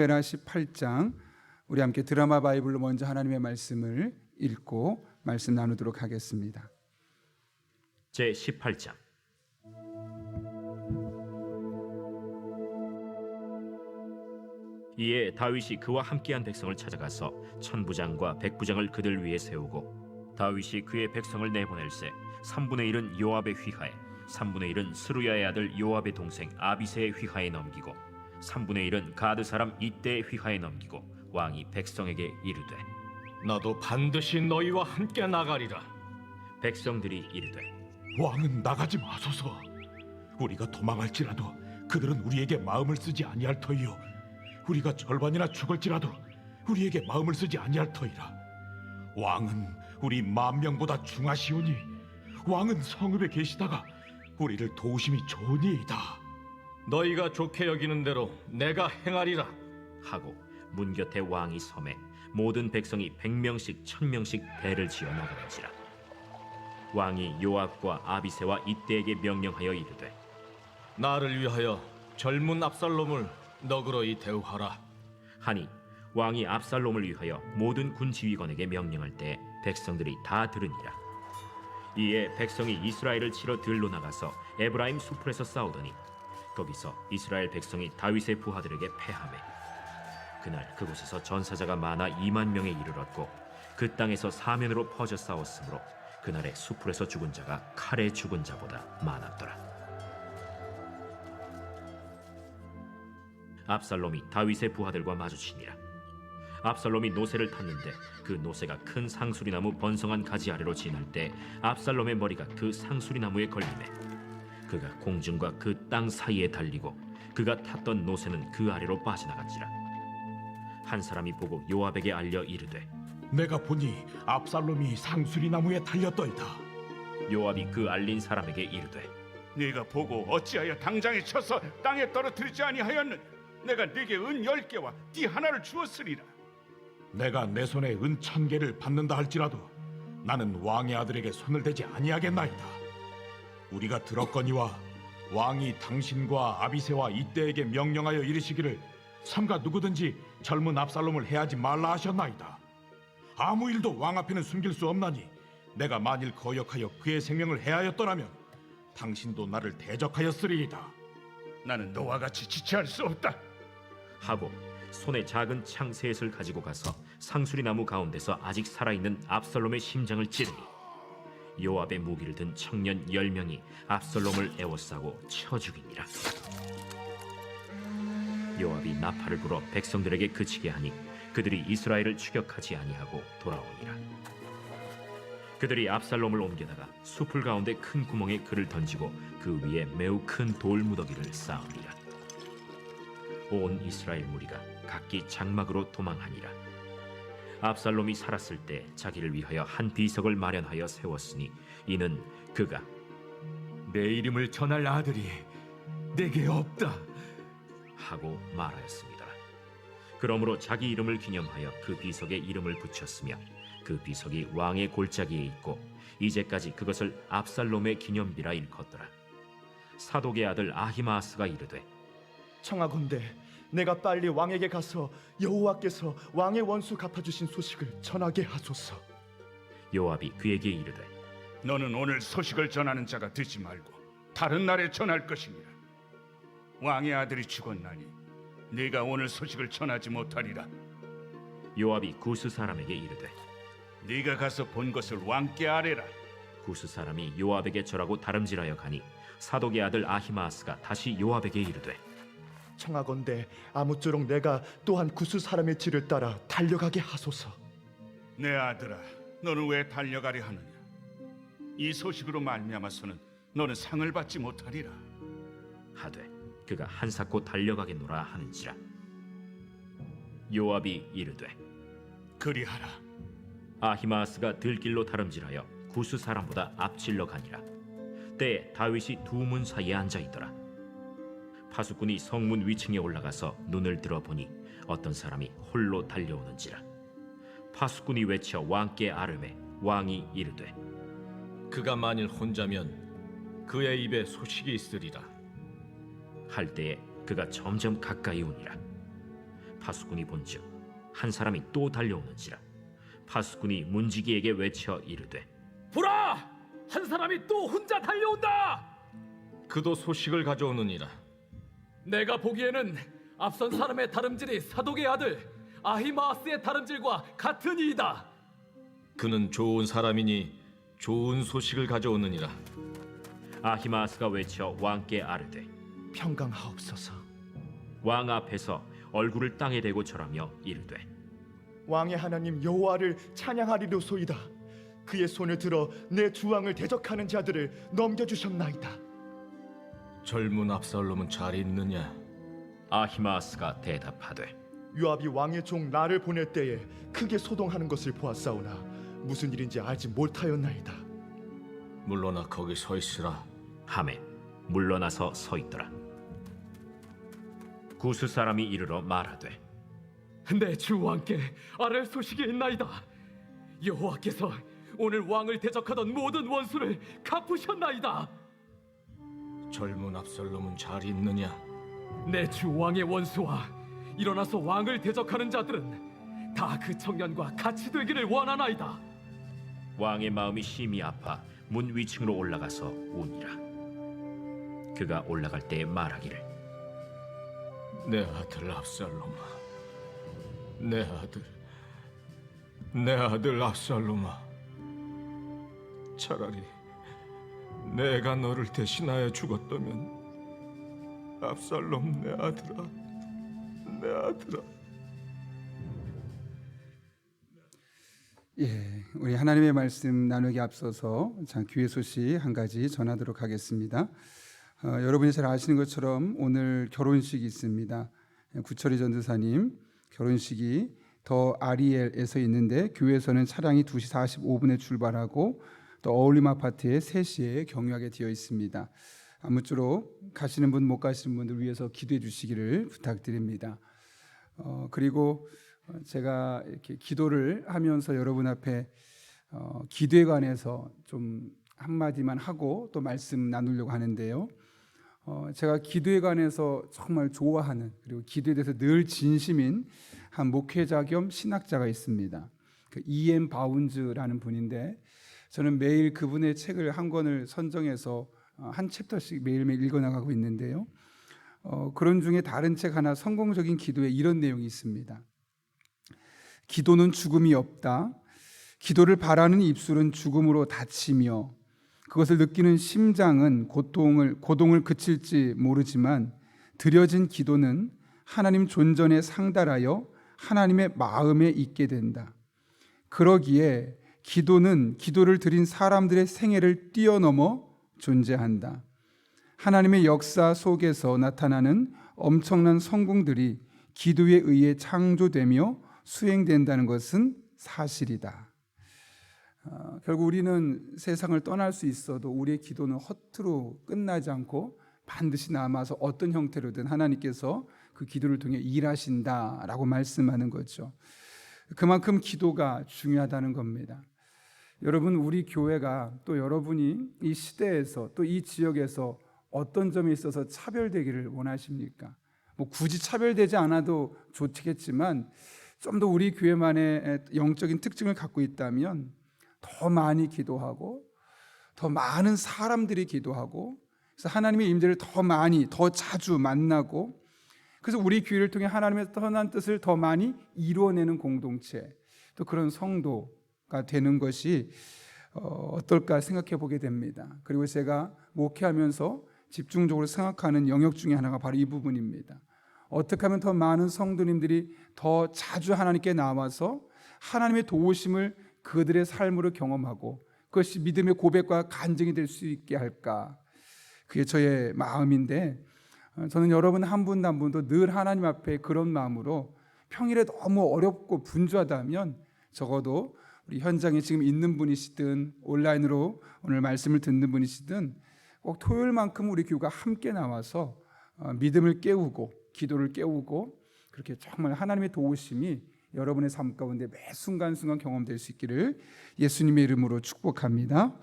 사무엘하 18장 우리 함께 드라마 바이블로 먼저 하나님의 말씀을 읽고 말씀 나누도록 하겠습니다. 제 18장. 이에 다윗이 그와 함께한 백성을 찾아가서 천부장과 백부장을 그들 위에 세우고 다윗이 그의 백성을 내보낼세 3분의 1은 요압의 휘하에 3분의 1은 스루야의 아들 요압의 동생 아비새의 휘하에 넘기고 3분의 1은 가드 사람 이때의 휘하에 넘기고 왕이 백성에게 이르되 나도 반드시 너희와 함께 나가리라. 백성들이 이르되 왕은 나가지 마소서. 우리가 도망할지라도 그들은 우리에게 마음을 쓰지 아니할 터이요 우리가 절반이나 죽을지라도 우리에게 마음을 쓰지 아니할 터이라. 왕은 우리 10,000명보다 중하시오니 왕은 성읍에 계시다가 우리를 도우심이 좋으니이다. 너희가 좋게 여기는 대로 내가 행하리라. 하고 문 곁에 왕이 섬에 모든 백성이 100명씩 1000명씩 대를 지어 나가는지라. 왕이 요압과 아비새와 이때에게 명령하여 이르되 나를 위하여 젊은 압살롬을 너그러이 대우하라. 하니 왕이 압살롬을 위하여 모든 군 지휘관에게 명령할 때 백성들이 다 들으니라. 이에 백성이 이스라엘을 치러 들로 나가서 에브라임 수풀에서 싸우더니 거기서 이스라엘 백성이 다윗의 부하들에게 패하매 그날 그곳에서 전사자가 많아 20,000명에 이르렀고 그 땅에서 사면으로 퍼져 싸웠으므로 그날의 수풀에서 죽은 자가 칼에 죽은 자보다 많았더라. 압살롬이 다윗의 부하들과 마주치니라. 압살롬이 노새를 탔는데 그 노새가 큰 상수리나무 번성한 가지 아래로 지날 때 압살롬의 머리가 그 상수리나무에 걸리매 그가 공중과 그 땅 사이에 달리고 그가 탔던 노새는 그 아래로 빠져나갔지라. 한 사람이 보고 요압에게 알려 이르되 내가 보니 압살롬이 상수리 나무에 달렸더이다. 요압이 그 알린 사람에게 이르되 네가 보고 어찌하여 당장에 쳐서 땅에 떨어뜨리지 아니하였느냐? 내가 네게 은 10개와 띠 하나를 주었으리라. 내가 내 손에 은 1,000개를 받는다 할지라도 나는 왕의 아들에게 손을 대지 아니하겠나이다. 우리가 들었거니와 왕이 당신과 아비새와 이때에게 명령하여 이르시기를 삼가 누구든지 젊은 압살롬을 해하지 말라 하셨나이다. 아무 일도 왕 앞에는 숨길 수 없나니 내가 만일 거역하여 그의 생명을 해하였더라면 당신도 나를 대적하였으리이다. 나는 너와 같이 지체할 수 없다. 하고 손에 작은 창 셋을 가지고 가서 상수리나무 가운데서 아직 살아있는 압살롬의 심장을 찌르니 요압의 무기를 든 청년 10명이 압살롬을 에워싸고 쳐 죽이니라. 요압이 나팔을 불어 백성들에게 그치게 하니 그들이 이스라엘을 추격하지 아니하고 돌아오니라. 그들이 압살롬을 옮겨다가 숲을 가운데 큰 구멍에 그를 던지고 그 위에 매우 큰 돌 무더기를 쌓으니라. 온 이스라엘 무리가 각기 장막으로 도망하니라. 압살롬이 살았을 때 자기를 위하여 한 비석을 마련하여 세웠으니 이는 그가 내 이름을 전할 아들이 내게 없다 하고 말하였습니다. 그러므로 자기 이름을 기념하여 그 비석에 이름을 붙였으며 그 비석이 왕의 골짜기에 있고 이제까지 그것을 압살롬의 기념비라 일컫더라. 사독의 아들 아히마아스가 이르되 청하건대 내가 빨리 왕에게 가서 여호와께서 왕의 원수 갚아주신 소식을 전하게 하소서. 요압이 그에게 이르되 너는 오늘 소식을 전하는 자가 되지 말고 다른 날에 전할 것이니라. 왕의 아들이 죽었나니 네가 오늘 소식을 전하지 못하리라. 요압이 구스 사람에게 이르되 네가 가서 본 것을 왕께 아뢰라. 구스 사람이 요압에게 절하고 다름질하여 가니 사독의 아들 아히마아스가 다시 요압에게 이르되 청하건대 아무쪼록 내가 또한 구스 사람의 뒤를 따라 달려가게 하소서. 내 아들아, 너는 왜 달려가려 하느냐? 이 소식으로 말미암아서는 너는 상을 받지 못하리라. 하되 그가 한사코 달려가겠노라 하는지라. 요압이 이르되 그리하라. 아히마아스가 들길로 다름질하여 구스 사람보다 앞질러 가니라. 때에 다윗이 두 문 사이에 앉아있더라. 파수꾼이 성문 위층에 올라가서 눈을 들어보니 어떤 사람이 홀로 달려오는지라. 파수꾼이 외쳐 왕께 아뢰매 왕이 이르되 그가 만일 혼자면 그의 입에 소식이 있으리라. 할 때에 그가 점점 가까이 오니라. 파수꾼이 본즉 한 사람이 또 달려오는지라. 파수꾼이 문지기에게 외쳐 이르되 보라! 한 사람이 또 혼자 달려온다! 그도 소식을 가져오느니라. 내가 보기에는 앞선 사람의 다름질이 사독의 아들 아히마아스의 다름질과 같은 이이다. 그는 좋은 사람이니 좋은 소식을 가져오느니라. 아히마아스가 외쳐 왕께 아르되 평강하옵소서. 왕 앞에서 얼굴을 땅에 대고 절하며 이르되 왕의 하나님 여호와를 찬양하리로소이다. 그의 손을 들어 내 주왕을 대적하는 자들을 넘겨주셨나이다. 젊은 압살롬은 잘 있느냐? 아히마아스가 대답하되 요압이 왕의 종 나를 보낼 때에 크게 소동하는 것을 보았사오나 무슨 일인지 알지 못하였나이다. 물러나 거기 서 있으라. 하매 물러나서 서 있더라. 구스 사람이 이르러 말하되 내 주 왕께 아랠 소식이 있나이다. 여호와께서 오늘 왕을 대적하던 모든 원수를 갚으셨나이다. 젊은 압살롬은 잘 있느냐? 내 주 왕의 원수와 일어나서 왕을 대적하는 자들은 다 그 청년과 같이 되기를 원하나이다. 왕의 마음이 심히 아파 문 위층으로 올라가서 우니라. 그가 올라갈 때에 말하기를 내 아들 압살롬아, 내 아들 압살롬아, 차라리 내가 너를 대신하여 죽었다면 압살롬 내 아들아, 내 아들아. 예, 우리 하나님의 말씀 나누기 앞서서 귀의 소식 한 가지 전하도록 하겠습니다. 여러분이 잘 아시는 것처럼 오늘 결혼식이 있습니다. 구철이 전도사님 결혼식이 더 아리엘에서 있는데 교회에서는 차량이 2시 45분에 출발하고 또 어울림 아파트에 3시에 경유하게 되어 있습니다. 아무쪼록 가시는 분 못 가시는 분들 위해서 기도해 주시기를 부탁드립니다. 그리고 제가 이렇게 기도를 하면서 여러분 앞에 기도에 관해서 좀 한마디만 하고 또 말씀 나누려고 하는데요. 제가 기도에 관해서 정말 좋아하는 그리고 기도에 대해서 늘 진심인 한 목회자 겸 신학자가 있습니다. 그 E.M. 바운즈라는 분인데 저는 매일 그분의 책을 한 권을 선정해서 한 챕터씩 매일매일 읽어나가고 있는데요. 그런 중에 다른 책 하나 성공적인 기도에 이런 내용이 있습니다. 기도는 죽음이 없다. 기도를 바라는 입술은 죽음으로 닫히며 그것을 느끼는 심장은 고동을 그칠지 모르지만 드려진 기도는 하나님 존전에 상달하여 하나님의 마음에 있게 된다. 그러기에 기도는 기도를 드린 사람들의 생애를 뛰어넘어 존재한다. 하나님의 역사 속에서 나타나는 엄청난 성공들이 기도에 의해 창조되며 수행된다는 것은 사실이다. 결국 우리는 세상을 떠날 수 있어도 우리의 기도는 허투루 끝나지 않고 반드시 남아서 어떤 형태로든 하나님께서 그 기도를 통해 일하신다라고 말씀하는 거죠. 그만큼 기도가 중요하다는 겁니다. 여러분, 우리 교회가 또 여러분이 이 시대에서 또 이 지역에서 어떤 점에 있어서 차별되기를 원하십니까? 굳이 차별되지 않아도 좋겠지만 좀 더 우리 교회만의 영적인 특징을 갖고 있다면 더 많이 기도하고 더 많은 사람들이 기도하고 그래서 하나님의 임재를 더 많이 더 자주 만나고 그래서 우리 교회를 통해 하나님의 선한 뜻을 더 많이 이루어내는 공동체 또 그런 성도가 되는 것이 어떨까 생각해 보게 됩니다. 그리고 제가 목회하면서 집중적으로 생각하는 영역 중에 하나가 바로 이 부분입니다. 어떻게 하면 더 많은 성도님들이 더 자주 하나님께 나와서 하나님의 도우심을 그들의 삶으로 경험하고 그것이 믿음의 고백과 간증이 될 수 있게 할까? 그게 저의 마음인데 저는 여러분 한 분 한 분도 늘 하나님 앞에 그런 마음으로 평일에 너무 어렵고 분주하다면 적어도 우리 현장에 지금 있는 분이시든 온라인으로 오늘 말씀을 듣는 분이시든 꼭 토요일만큼 우리 교회가 함께 나와서 믿음을 깨우고 기도를 깨우고 그렇게 정말 하나님의 도우심이 여러분의 삶 가운데 매 순간순간 경험될 수 있기를 예수님의 이름으로 축복합니다.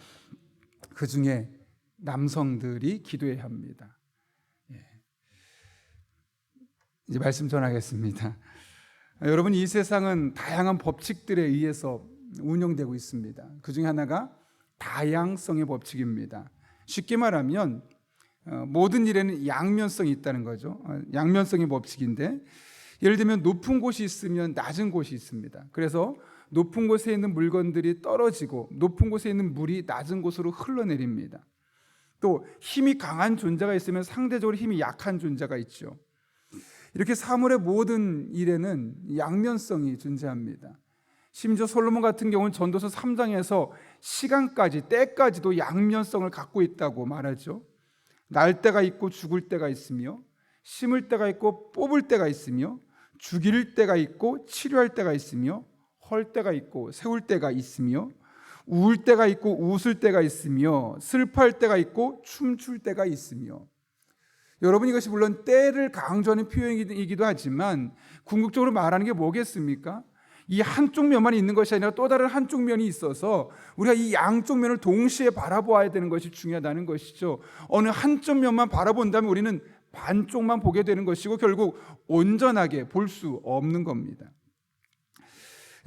그 중에 남성들이 기도해야 합니다. 이제 말씀 전하겠습니다. 여러분, 이 세상은 다양한 법칙들에 의해서 운영되고 있습니다. 그 중에 하나가 다양성의 법칙입니다. 쉽게 말하면 모든 일에는 양면성이 있다는 거죠. 양면성의 법칙인데, 예를 들면 높은 곳이 있으면 낮은 곳이 있습니다. 그래서 높은 곳에 있는 물건들이 떨어지고 높은 곳에 있는 물이 낮은 곳으로 흘러내립니다. 또 힘이 강한 존재가 있으면 상대적으로 힘이 약한 존재가 있죠. 이렇게 사물의 모든 일에는 양면성이 존재합니다. 심지어 솔로몬 같은 경우는 전도서 3장에서 시간까지, 때까지도 양면성을 갖고 있다고 말하죠. 날 때가 있고 죽을 때가 있으며, 심을 때가 있고 뽑을 때가 있으며, 죽일 때가 있고 치료할 때가 있으며, 헐 때가 있고 세울 때가 있으며, 울 때가 있고 웃을 때가 있으며, 슬퍼할 때가 있고 춤출 때가 있으며. 여러분, 이것이 물론 때를 강조하는 표현이기도 하지만 궁극적으로 말하는 게 뭐겠습니까? 이 한쪽 면만 있는 것이 아니라 또 다른 한쪽 면이 있어서 우리가 이 양쪽 면을 동시에 바라보아야 되는 것이 중요하다는 것이죠. 어느 한쪽 면만 바라본다면 우리는 반쪽만 보게 되는 것이고 결국 온전하게 볼 수 없는 겁니다.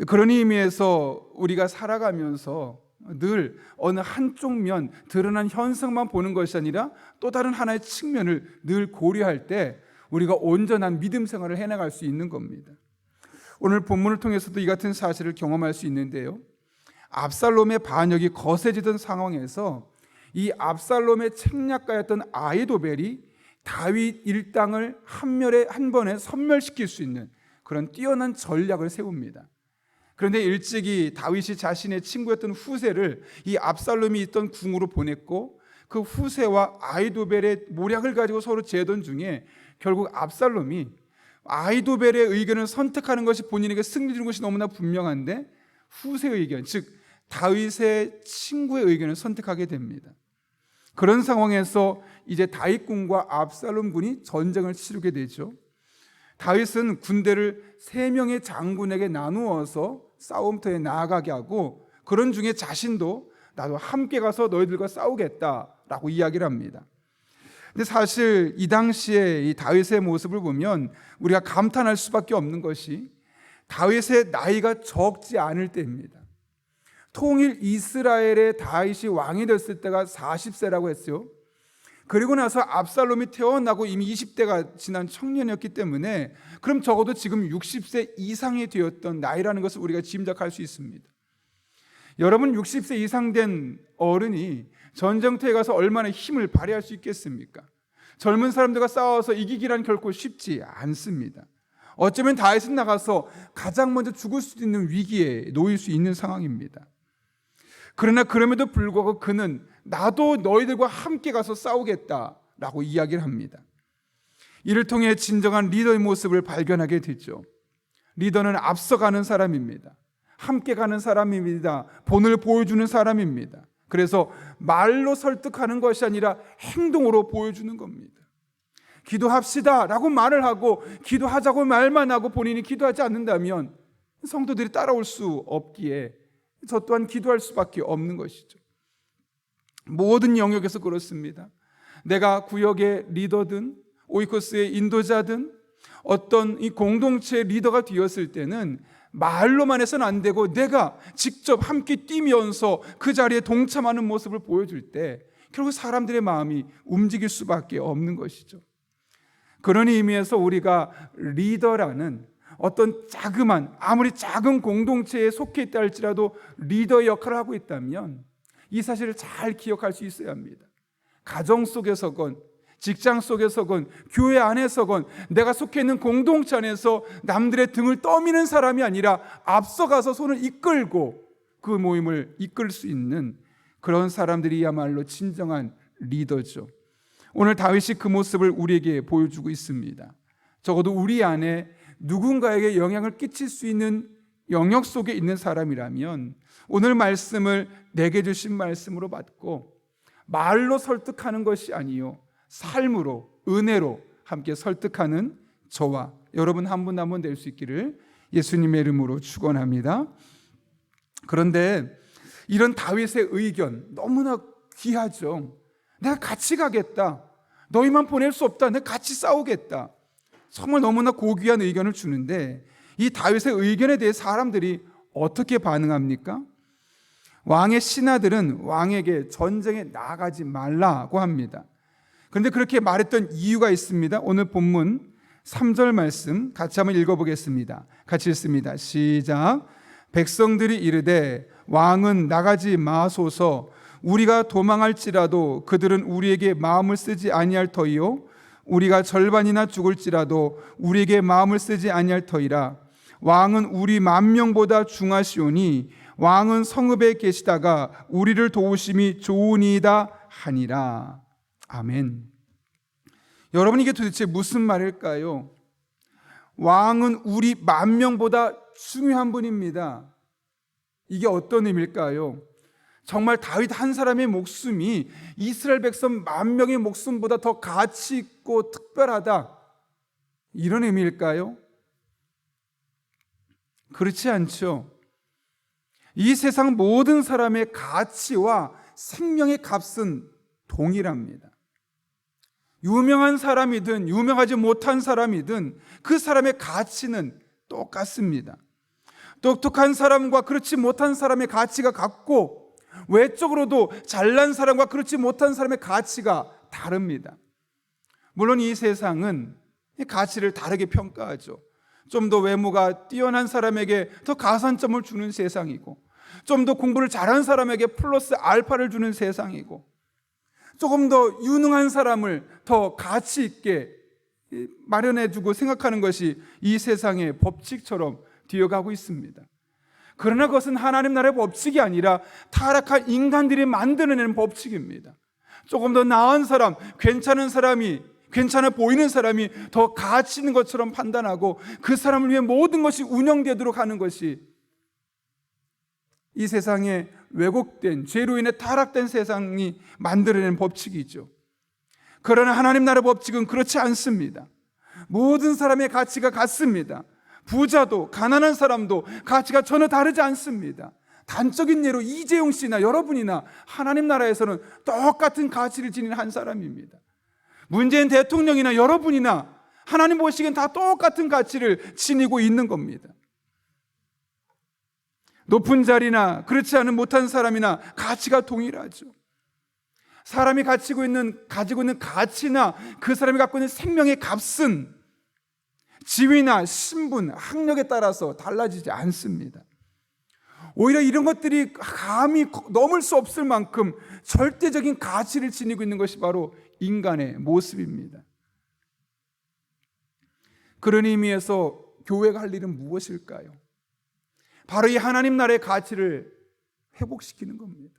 그런 의미에서 우리가 살아가면서 늘 어느 한쪽 면, 드러난 현상만 보는 것이 아니라 또 다른 하나의 측면을 늘 고려할 때 우리가 온전한 믿음 생활을 해나갈 수 있는 겁니다. 오늘 본문을 통해서도 이 같은 사실을 경험할 수 있는데요. 압살롬의 반역이 거세지던 상황에서 이 압살롬의 책략가였던 아히도벨이 다윗 일당을 한 번에 섬멸시킬 수 있는 그런 뛰어난 전략을 세웁니다. 그런데 일찍이 다윗이 자신의 친구였던 후세를 이 압살롬이 있던 궁으로 보냈고, 그 후세와 아히도벨의 모략을 가지고 서로 재던 중에 결국 압살롬이 아히도벨의 의견을 선택하는 것이 본인에게 승리 주는 것이 너무나 분명한데 후세의 의견, 즉 다윗의 친구의 의견을 선택하게 됩니다. 그런 상황에서 이제 다윗군과 압살롬 군이 전쟁을 치르게 되죠. 다윗은 군대를 3명의 장군에게 나누어서 싸움터에 나아가게 하고, 그런 중에 자신도 나도 함께 가서 너희들과 싸우겠다라고 이야기를 합니다. 근데 사실 이 당시에 이 다윗의 모습을 보면 우리가 감탄할 수밖에 없는 것이 다윗의 나이가 적지 않을 때입니다. 통일 이스라엘의 다윗이 왕이 됐을 때가 40세라고 했어요. 그리고 나서 압살롬이 태어나고 이미 20대가 지난 청년이었기 때문에 그럼 적어도 지금 60세 이상이 되었던 나이라는 것을 우리가 짐작할 수 있습니다. 여러분, 60세 이상 된 어른이 전쟁터에 가서 얼마나 힘을 발휘할 수 있겠습니까? 젊은 사람들과 싸워서 이기기란 결코 쉽지 않습니다. 어쩌면 다윗은 나가서 가장 먼저 죽을 수 있는 위기에 놓일 수 있는 상황입니다. 그러나 그럼에도 불구하고 그는 나도 너희들과 함께 가서 싸우겠다라고 이야기를 합니다. 이를 통해 진정한 리더의 모습을 발견하게 되죠. 리더는 앞서가는 사람입니다. 함께 가는 사람입니다. 본을 보여주는 사람입니다. 그래서 말로 설득하는 것이 아니라 행동으로 보여주는 겁니다. 기도합시다 라고 말을 하고 기도하자고 말만 하고 본인이 기도하지 않는다면 성도들이 따라올 수 없기에 저 또한 기도할 수밖에 없는 것이죠. 모든 영역에서 그렇습니다. 내가 구역의 리더든 오이코스의 인도자든 어떤 이 공동체의 리더가 되었을 때는 말로만 해서는 안 되고 내가 직접 함께 뛰면서 그 자리에 동참하는 모습을 보여줄 때 결국 사람들의 마음이 움직일 수밖에 없는 것이죠. 그런 의미에서 우리가 리더라는 어떤 자그만, 아무리 작은 공동체에 속해 있다 할지라도 리더의 역할을 하고 있다면 이 사실을 잘 기억할 수 있어야 합니다. 가정 속에서건 직장 속에서건 교회 안에서건 내가 속해 있는 공동체 안에서 남들의 등을 떠미는 사람이 아니라 앞서가서 손을 이끌고 그 모임을 이끌 수 있는 그런 사람들이야말로 진정한 리더죠. 오늘 다윗이 그 모습을 우리에게 보여주고 있습니다. 적어도 우리 안에 누군가에게 영향을 끼칠 수 있는 영역 속에 있는 사람이라면 오늘 말씀을 내게 주신 말씀으로 받고 말로 설득하는 것이 아니요 삶으로, 은혜로 함께 설득하는 저와 여러분 한 분 한 분 될 수 있기를 예수님의 이름으로 축원합니다. 그런데 이런 다윗의 의견 너무나 귀하죠. 내가 같이 가겠다. 너희만 보낼 수 없다. 내가 같이 싸우겠다. 정말 너무나 고귀한 의견을 주는데 이 다윗의 의견에 대해 사람들이 어떻게 반응합니까? 왕의 신하들은 왕에게 전쟁에 나가지 말라고 합니다. 그런데 그렇게 말했던 이유가 있습니다. 오늘 본문 3절 말씀 같이 한번 읽어보겠습니다. 같이 읽습니다. 시작. 백성들이 이르되 왕은 나가지 마소서. 우리가 도망할지라도 그들은 우리에게 마음을 쓰지 아니할 터이요 우리가 절반이나 죽을지라도 우리에게 마음을 쓰지 아니할 터이라. 왕은 우리 10,000명보다 중하시오니 왕은 성읍에 계시다가 우리를 도우심이 좋으니이다 하니라. 아멘. 여러분, 이게 도대체 무슨 말일까요? 왕은 우리 10,000명보다 중요한 분입니다. 이게 어떤 의미일까요? 정말 다윗 한 사람의 목숨이 이스라엘 백성 10,000명의 목숨보다 더 가치 있고 특별하다, 이런 의미일까요? 그렇지 않죠. 이 세상 모든 사람의 가치와 생명의 값은 동일합니다. 유명한 사람이든 유명하지 못한 사람이든 그 사람의 가치는 똑같습니다. 똑똑한 사람과 그렇지 못한 사람의 가치가 같고, 외적으로도 잘난 사람과 그렇지 못한 사람의 가치가 다릅니다. 물론 이 세상은 가치를 다르게 평가하죠. 좀 더 외모가 뛰어난 사람에게 더 가산점을 주는 세상이고, 좀 더 공부를 잘한 사람에게 플러스 알파를 주는 세상이고, 조금 더 유능한 사람을 더 가치 있게 마련해주고 생각하는 것이 이 세상의 법칙처럼 되어가고 있습니다. 그러나 그것은 하나님 나라의 법칙이 아니라 타락한 인간들이 만들어내는 법칙입니다. 조금 더 나은 사람, 괜찮은 사람이, 괜찮아 보이는 사람이 더 가치 있는 것처럼 판단하고 그 사람을 위해 모든 것이 운영되도록 하는 것이 이 세상에 왜곡된, 죄로 인해 타락된 세상이 만들어낸 법칙이죠. 그러나 하나님 나라의 법칙은 그렇지 않습니다. 모든 사람의 가치가 같습니다. 부자도 가난한 사람도 가치가 전혀 다르지 않습니다. 단적인 예로 이재용 씨나 여러분이나 하나님 나라에서는 똑같은 가치를 지닌 한 사람입니다. 문재인 대통령이나 여러분이나 하나님 보시기엔 다 똑같은 가치를 지니고 있는 겁니다. 높은 자리나 그렇지 않은 못한 사람이나 가치가 동일하죠. 사람이 가지고 있는 가치나 그 사람이 갖고 있는 생명의 값은 지위나 신분, 학력에 따라서 달라지지 않습니다. 오히려 이런 것들이 감히 넘을 수 없을 만큼 절대적인 가치를 지니고 있는 것이 바로 인간의 모습입니다. 그런 의미에서 교회가 할 일은 무엇일까요? 바로 이 하나님 나라의 가치를 회복시키는 겁니다.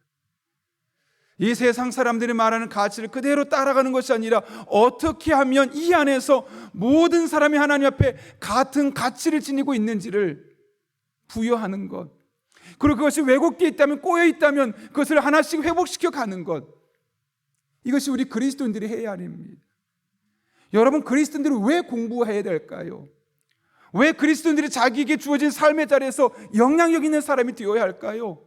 이 세상 사람들이 말하는 가치를 그대로 따라가는 것이 아니라 어떻게 하면 이 안에서 모든 사람이 하나님 앞에 같은 가치를 지니고 있는지를 부여하는 것, 그리고 그것이 왜곡되어 있다면, 꼬여 있다면 그것을 하나씩 회복시켜 가는 것, 이것이 우리 그리스도인들이 해야 할 일입니다. 여러분, 그리스도인들이 왜 공부해야 될까요? 왜 그리스도인들이 자기에게 주어진 삶의 자리에서 영향력 있는 사람이 되어야 할까요?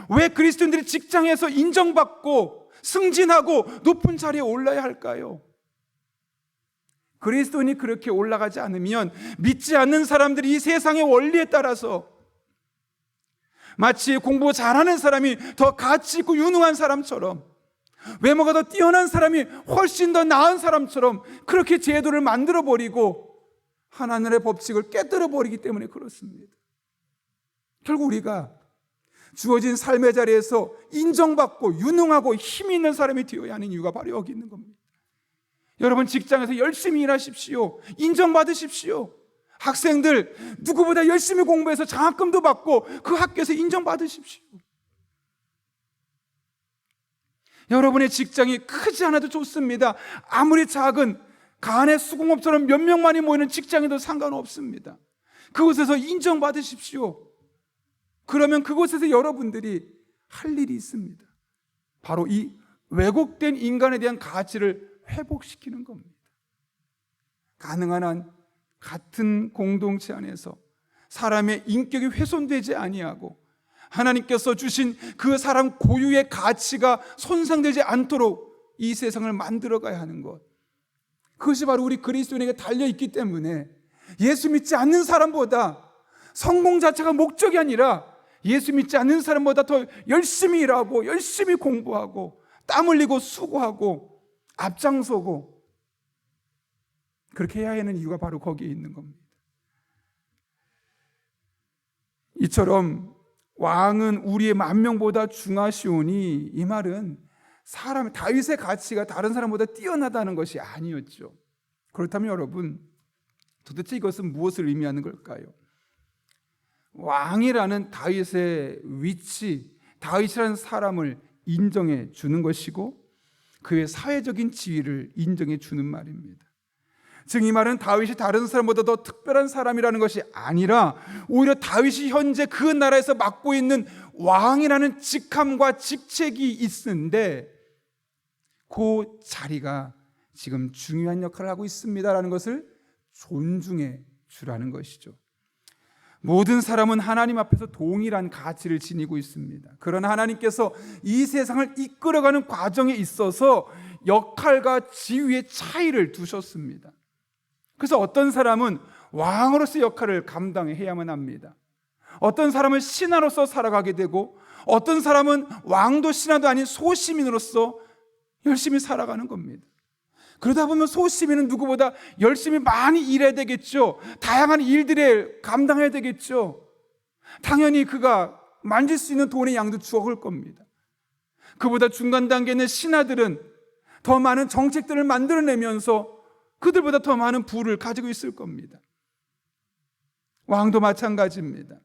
왜 그리스도인들이 직장에서 인정받고 승진하고 높은 자리에 올라야 할까요? 그리스도인이 그렇게 올라가지 않으면 믿지 않는 사람들이 이 세상의 원리에 따라서 마치 공부 잘하는 사람이 더 가치 있고 유능한 사람처럼, 외모가 더 뛰어난 사람이 훨씬 더 나은 사람처럼 그렇게 제도를 만들어버리고 하나님의 법칙을 깨뜨려버리기 때문에 그렇습니다. 결국 우리가 주어진 삶의 자리에서 인정받고 유능하고 힘이 있는 사람이 되어야 하는 이유가 바로 여기 있는 겁니다. 여러분, 직장에서 열심히 일하십시오. 인정받으십시오. 학생들 누구보다 열심히 공부해서 장학금도 받고 그 학교에서 인정받으십시오. 여러분의 직장이 크지 않아도 좋습니다. 아무리 작은 간의 수공업처럼 몇 명만이 모이는 직장에도 상관없습니다. 그곳에서 인정받으십시오. 그러면 그곳에서 여러분들이 할 일이 있습니다. 바로 이 왜곡된 인간에 대한 가치를 회복시키는 겁니다. 가능한 한 같은 공동체 안에서 사람의 인격이 훼손되지 아니하고 하나님께서 주신 그 사람 고유의 가치가 손상되지 않도록 이 세상을 만들어가야 하는 것, 그것이 바로 우리 그리스도인에게 달려있기 때문에 예수 믿지 않는 사람보다 성공 자체가 목적이 아니라 예수 믿지 않는 사람보다 더 열심히 일하고 열심히 공부하고 땀 흘리고 수고하고 앞장서고 그렇게 해야 하는 이유가 바로 거기에 있는 겁니다. 이처럼 왕은 우리의 만명보다 중하시오니, 이 말은 사람 다윗의 가치가 다른 사람보다 뛰어나다는 것이 아니었죠. 그렇다면 여러분, 도대체 이것은 무엇을 의미하는 걸까요? 왕이라는 다윗의 위치, 다윗이라는 사람을 인정해 주는 것이고 그의 사회적인 지위를 인정해 주는 말입니다. 즉 이 말은 다윗이 다른 사람보다 더 특별한 사람이라는 것이 아니라 오히려 다윗이 현재 그 나라에서 맡고 있는 왕이라는 직함과 직책이 있는데 그 자리가 지금 중요한 역할을 하고 있습니다라는 것을 존중해 주라는 것이죠. 모든 사람은 하나님 앞에서 동일한 가치를 지니고 있습니다. 그러나 하나님께서 이 세상을 이끌어가는 과정에 있어서 역할과 지위의 차이를 두셨습니다. 그래서 어떤 사람은 왕으로서 역할을 감당해야만 합니다. 어떤 사람은 신하로서 살아가게 되고 어떤 사람은 왕도 신하도 아닌 소시민으로서 열심히 살아가는 겁니다. 그러다 보면 소시민은 누구보다 열심히 많이 일해야 되겠죠. 다양한 일들을 감당해야 되겠죠. 당연히 그가 만질 수 있는 돈의 양도 적을 겁니다. 그보다 중간 단계에 있는 신하들은 더 많은 정책들을 만들어내면서 그들보다 더 많은 부를 가지고 있을 겁니다. 왕도 마찬가지입니다.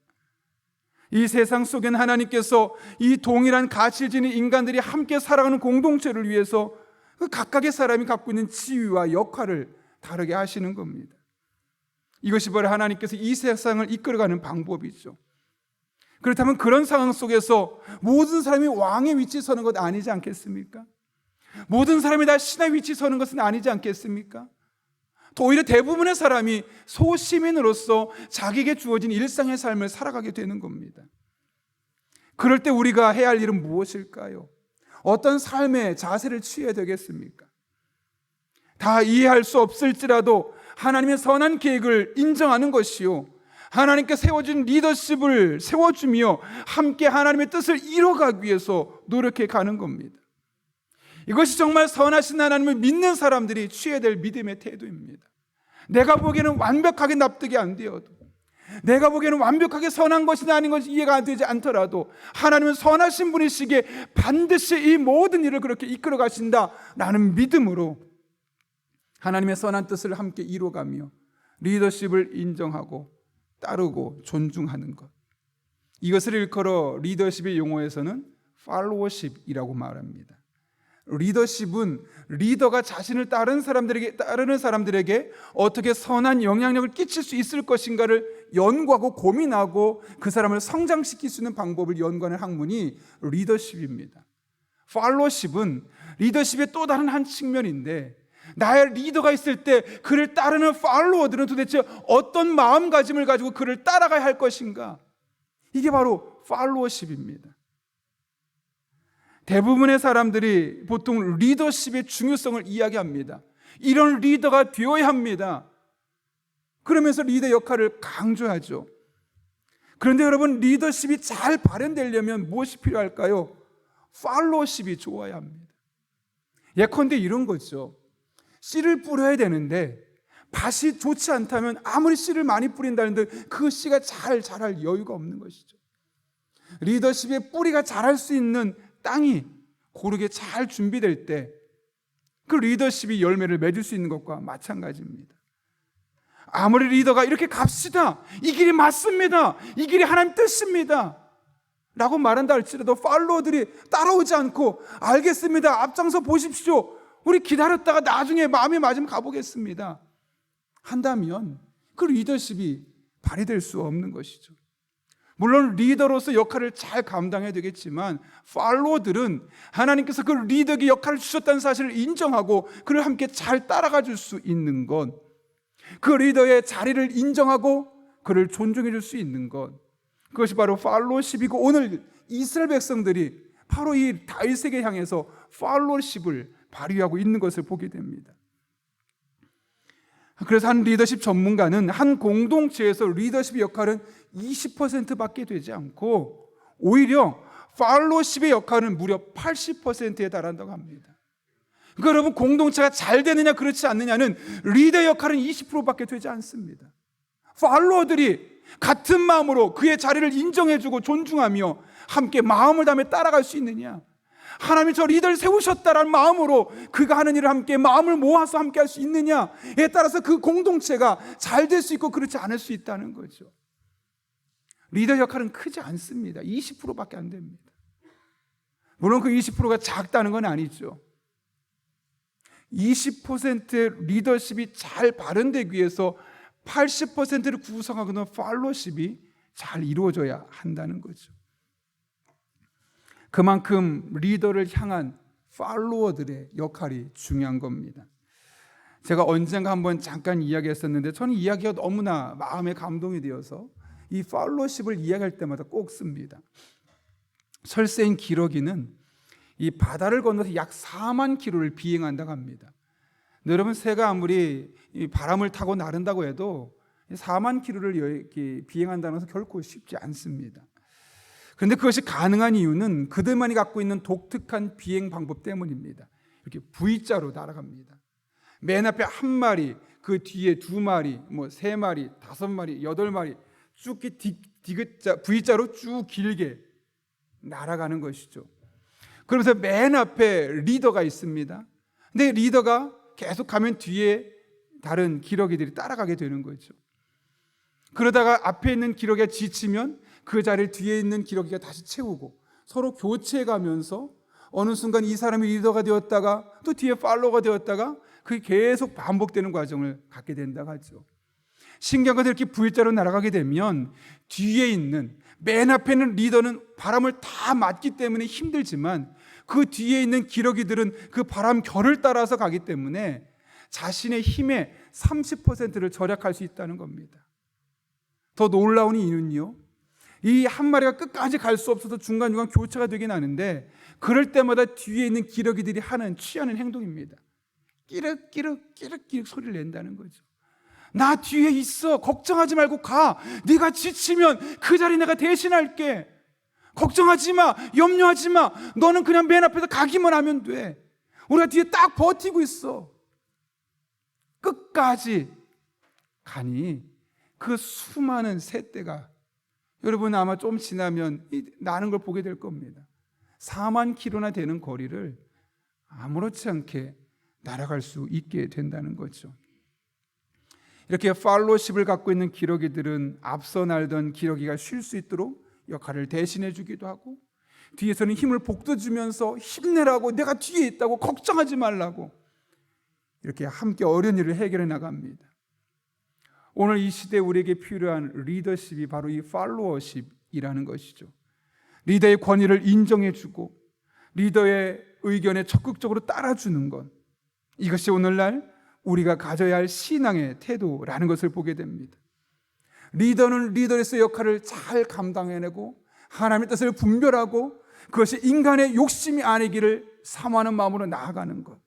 이 세상 속엔 하나님께서 이 동일한 가치를 지닌 인간들이 함께 살아가는 공동체를 위해서 그 각각의 사람이 갖고 있는 지위와 역할을 다르게 하시는 겁니다. 이것이 바로 하나님께서 이 세상을 이끌어가는 방법이죠. 그렇다면 그런 상황 속에서 모든 사람이 왕의 위치에 서는 것 아니지 않겠습니까? 모든 사람이 다 신의 위치에 서는 것은 아니지 않겠습니까? 또 오히려 대부분의 사람이 소시민으로서 자기에게 주어진 일상의 삶을 살아가게 되는 겁니다. 그럴 때 우리가 해야 할 일은 무엇일까요? 어떤 삶의 자세를 취해야 되겠습니까? 다 이해할 수 없을지라도 하나님의 선한 계획을 인정하는 것이요, 하나님께 세워준 리더십을 세워주며 함께 하나님의 뜻을 이뤄가기 위해서 노력해 가는 겁니다. 이것이 정말 선하신 하나님을 믿는 사람들이 취해야 될 믿음의 태도입니다. 내가 보기에는 완벽하게 납득이 안 되어도, 내가 보기에는 완벽하게 선한 것이냐 아닌 것이 이해가 안 되지 않더라도 하나님은 선하신 분이시기에 반드시 이 모든 일을 그렇게 이끌어 가신다라는 믿음으로 하나님의 선한 뜻을 함께 이뤄가며 리더십을 인정하고 따르고 존중하는 것, 이것을 일컬어 리더십의 용어에서는 팔로워십이라고 말합니다. 리더십은 리더가 자신을 따르는 사람들에게 어떻게 선한 영향력을 끼칠 수 있을 것인가를 연구하고 고민하고 그 사람을 성장시킬 수 있는 방법을 연구하는 학문이 리더십입니다. 팔로워십은 리더십의 또 다른 한 측면인데, 나의 리더가 있을 때 그를 따르는 팔로워들은 도대체 어떤 마음가짐을 가지고 그를 따라가야 할 것인가, 이게 바로 팔로워십입니다. 대부분의 사람들이 보통 리더십의 중요성을 이야기합니다. 이런 리더가 되어야 합니다. 그러면서 리더 역할을 강조하죠. 그런데 여러분, 리더십이 잘 발현되려면 무엇이 필요할까요? 팔로워십이 좋아야 합니다. 예컨대 이런 거죠. 씨를 뿌려야 되는데 밭이 좋지 않다면 아무리 씨를 많이 뿌린다는데 그 씨가 잘 자랄 여유가 없는 것이죠. 리더십의 뿌리가 자랄 수 있는 땅이 고르게 잘 준비될 때 그 리더십이 열매를 맺을 수 있는 것과 마찬가지입니다. 아무리 리더가 이렇게 갑시다, 이 길이 맞습니다, 이 길이 하나님 뜻입니다 라고 말한다 할지라도 팔로워들이 따라오지 않고 알겠습니다, 앞장서 보십시오, 우리 기다렸다가 나중에 마음에 맞으면 가보겠습니다 한다면 그 리더십이 발휘될 수 없는 것이죠. 물론 리더로서 역할을 잘 감당해야 되겠지만 팔로워들은 하나님께서 그 리더의 역할을 주셨다는 사실을 인정하고 그를 함께 잘 따라가 줄 수 있는 것, 그 리더의 자리를 인정하고 그를 존중해 줄 수 있는 것, 그것이 바로 팔로워십이고, 오늘 이스라엘 백성들이 바로 이 다윗에게 향해서 팔로워십을 발휘하고 있는 것을 보게 됩니다. 그래서 한 리더십 전문가는 한 공동체에서 리더십의 역할은 20%밖에 되지 않고 오히려 팔로우십의 역할은 무려 80%에 달한다고 합니다. 그러니까 여러분, 공동체가 잘 되느냐 그렇지 않느냐는 리더의 역할은 20%밖에 되지 않습니다. 팔로워들이 같은 마음으로 그의 자리를 인정해주고 존중하며 함께 마음을 다해 따라갈 수 있느냐, 하나님이 저 리더를 세우셨다라는 마음으로 그가 하는 일을 함께 마음을 모아서 함께 할 수 있느냐에 따라서 그 공동체가 잘 될 수 있고 그렇지 않을 수 있다는 거죠. 리더 역할은 크지 않습니다. 20%밖에 안 됩니다. 물론 그 20%가 작다는 건 아니죠. 20%의 리더십이 잘 발현되기 위해서 80%를 구성하고 있는 팔로우십이 잘 이루어져야 한다는 거죠. 그만큼 리더를 향한 팔로워들의 역할이 중요한 겁니다. 제가 언젠가 한번 잠깐 이야기했었는데 저는 이야기가 너무나 마음에 감동이 되어서 이 팔로우십을 이야기할 때마다 꼭 씁니다. 설세인 기러기는 이 바다를 건너서 약 4만 킬로를 비행한다고 합니다. 여러분, 새가 아무리 이 바람을 타고 나른다고 해도 4만 킬로를 비행한다는 것은 결코 쉽지 않습니다. 그런데 그것이 가능한 이유는 그들만이 갖고 있는 독특한 비행 방법 때문입니다. 이렇게 V자로 날아갑니다. 맨 앞에 한 마리, 그 뒤에 2마리, 3마리, 5마리, 8마리 쭉 V자로 쭉 길게 날아가는 것이죠. 그러면서 맨 앞에 리더가 있습니다. 근데 리더가 계속 가면 뒤에 다른 기러기들이 따라가게 되는 거죠. 그러다가 앞에 있는 기러기가 지치면 그 자리를 뒤에 있는 기러기가 다시 채우고 서로 교체해 가면서 어느 순간 이 사람이 리더가 되었다가 또 뒤에 팔로워가 되었다가 그게 계속 반복되는 과정을 갖게 된다고 하죠. 신기한 것은 이렇게 V자로 날아가게 되면 뒤에 있는, 맨 앞에 있는 리더는 바람을 다 맞기 때문에 힘들지만 그 뒤에 있는 기러기들은 그 바람 결을 따라서 가기 때문에 자신의 힘의 30%를 절약할 수 있다는 겁니다. 더 놀라운 이유는요, 이 한 마리가 끝까지 갈 수 없어서 중간중간 교체가 되긴 하는데 그럴 때마다 뒤에 있는 기러기들이 취하는 행동입니다. 끼륵끼륵 소리를 낸다는 거죠. 나 뒤에 있어, 걱정하지 말고 가, 네가 지치면 그 자리 내가 대신할게, 걱정하지 마, 염려하지 마, 너는 그냥 맨 앞에서 가기만 하면 돼, 우리가 뒤에 딱 버티고 있어. 끝까지 가니 그 수많은 새떼가, 여러분 아마 좀 지나면 나는 걸 보게 될 겁니다. 4만 킬로나 되는 거리를 아무렇지 않게 날아갈 수 있게 된다는 거죠. 이렇게 팔로우십을 갖고 있는 기러기들은 앞서 날던 기러기가 쉴 수 있도록 역할을 대신해 주기도 하고, 뒤에서는 힘을 북돋주면서 힘내라고, 내가 뒤에 있다고, 걱정하지 말라고 이렇게 함께 어려운 일을 해결해 나갑니다. 오늘 이 시대에 우리에게 필요한 리더십이 바로 이 팔로워십이라는 것이죠. 리더의 권위를 인정해 주고 리더의 의견에 적극적으로 따라주는 것, 이것이 오늘날 우리가 가져야 할 신앙의 태도라는 것을 보게 됩니다. 리더는 리더로서의 역할을 잘 감당해내고 하나님의 뜻을 분별하고 그것이 인간의 욕심이 아니기를 사모하는 마음으로 나아가는 것.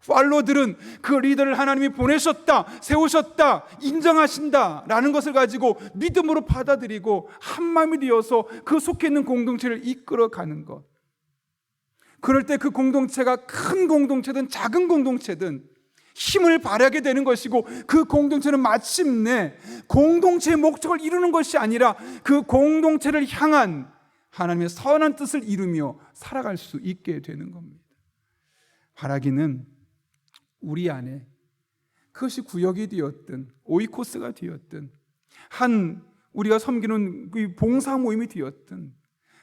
팔로들은 그 리더를 하나님이 보내셨다, 세우셨다, 인정하신다라는 것을 가지고 믿음으로 받아들이고 한마음이 되어서 그 속해 있는 공동체를 이끌어가는 것. 그럴 때 그 공동체가 큰 공동체든 작은 공동체든 힘을 발휘하게 되는 것이고, 그 공동체는 마침내 공동체의 목적을 이루는 것이 아니라 그 공동체를 향한 하나님의 선한 뜻을 이루며 살아갈 수 있게 되는 겁니다. 바라기는 우리 안에, 그것이 구역이 되었든 오이코스가 되었든 우리가 섬기는 봉사 모임이 되었든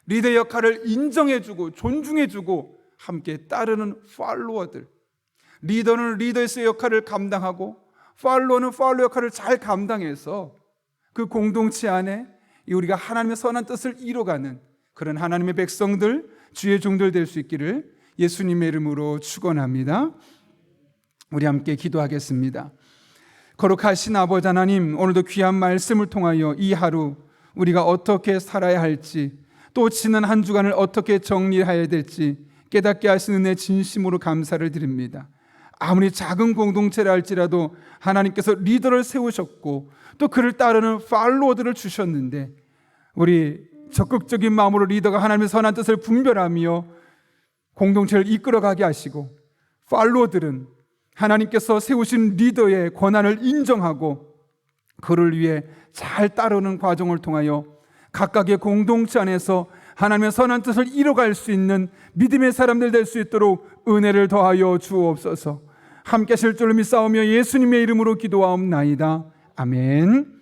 리더의 역할을 인정해주고 존중해주고 함께 따르는 팔로워들, 리더는 리더의 역할을 감당하고 팔로워는 팔로워 역할을 잘 감당해서 그 공동체 안에 우리가 하나님의 선한 뜻을 이뤄가는 그런 하나님의 백성들, 주의 종들 될 수 있기를 예수님의 이름으로 축원합니다. 우리 함께 기도하겠습니다. 거룩하신 아버지 하나님, 오늘도 귀한 말씀을 통하여 이 하루 우리가 어떻게 살아야 할지, 또 지난 한 주간을 어떻게 정리해야 될지 깨닫게 하시는 은혜 진심으로 감사를 드립니다. 아무리 작은 공동체라 할지라도 하나님께서 리더를 세우셨고 또 그를 따르는 팔로워들을 주셨는데, 우리 적극적인 마음으로 리더가 하나님의 선한 뜻을 분별하며 공동체를 이끌어가게 하시고, 팔로워들은 하나님께서 세우신 리더의 권한을 인정하고 그를 위해 잘 따르는 과정을 통하여 각각의 공동체 안에서 하나님의 선한 뜻을 이뤄갈 수 있는 믿음의 사람들 될 수 있도록 은혜를 더하여 주옵소서. 함께 하실 줄을 믿사오며 예수님의 이름으로 기도하옵나이다. 아멘.